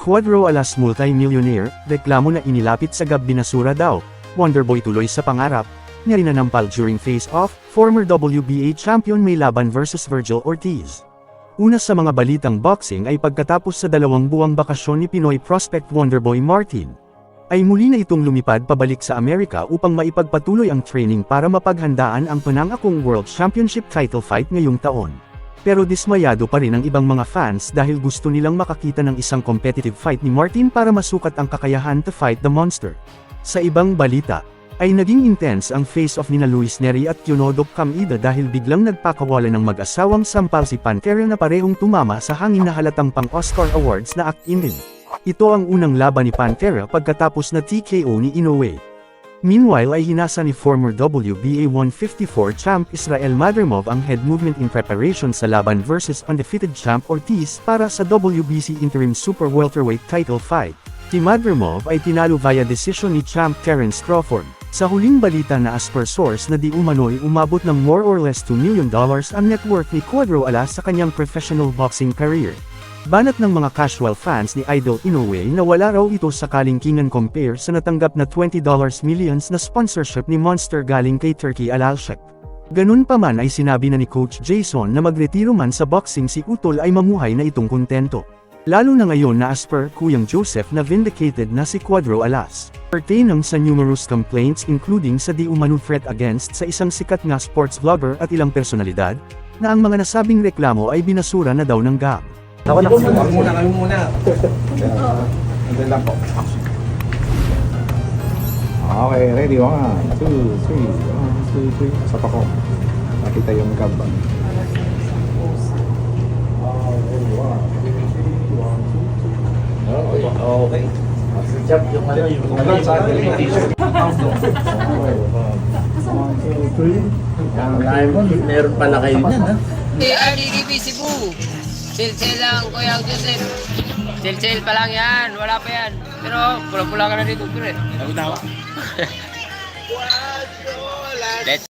Cuadro Alas multi-millionaire, reklamo na inilapit sa binasura daw. Wonderboy tuloy sa pangarap. Ninampal during face-off, former WBA champion may laban versus Virgil Ortiz. Una sa mga balitang boxing ay pagkatapos sa 2 buwang bakasyon ni Pinoy prospect Wonderboy Martin, ay muli na itong lumipad pabalik sa Amerika upang maipagpatuloy ang training para mapaghandaan ang panangakong World Championship title fight ngayong taon. Pero dismayado pa rin ang ibang mga fans dahil gusto nilang makakita ng isang competitive fight ni Martin para masukat ang kakayahan to fight the monster. Sa ibang balita, ay naging intense ang face-off nina Luis Nery at Leonardo Camida dahil biglang nagpakawala ng mag-asawang sampal si Pantera na parehong tumama sa hangin na halatang pang-Oscar Awards na acting din. Ito ang unang laban ni Pantera pagkatapos na TKO ni Inoue. Meanwhile ay hinasa ni former WBA 154 champ Israel Madrimov ang head movement in preparation sa laban versus undefeated champ Ortiz para sa WBC Interim Super Welterweight title fight. Si Madrimov ay tinalo via decision ni champ Terence Crawford. Sa huling balita na as per source na di umano'y umabot ng more or less $2 million ang net worth ni Cuadro Alas sa kanyang professional boxing career. Banat ng mga casual fans ni Idol Inoue na wala raw ito sa kalingkingan compare sa natanggap na $20 millions na sponsorship ni Monster galing kay Turki Alalshek. Ganun pa man ay sinabi na ni Coach Jason na magretiro man sa boxing si Utol ay mamuhay na itong kontento. Lalo na ngayon na as per Kuyang Joseph na vindicated na si Cuadro Alas. Pertaining sa numerous complaints including sa di umano threat against sa isang sikat na sports vlogger at ilang personalidad, na ang mga nasabing reklamo ay binasura na daw ng GAB. Ako muna, kami muna. Andun lang po. Okay, ready? 1, 2, 3. 1, 2, 3. Sapa ko. Nakita yung GAB. Okay. Jump yung ano yung t-shirt. Meron pala kayo niyan, ha? RDDB Cebu. Sale lang, Kuya Joseph. Sale pa lang yan, wala pa yan. Pero pula-pula ka na dito, pre. Ako tawa. Let's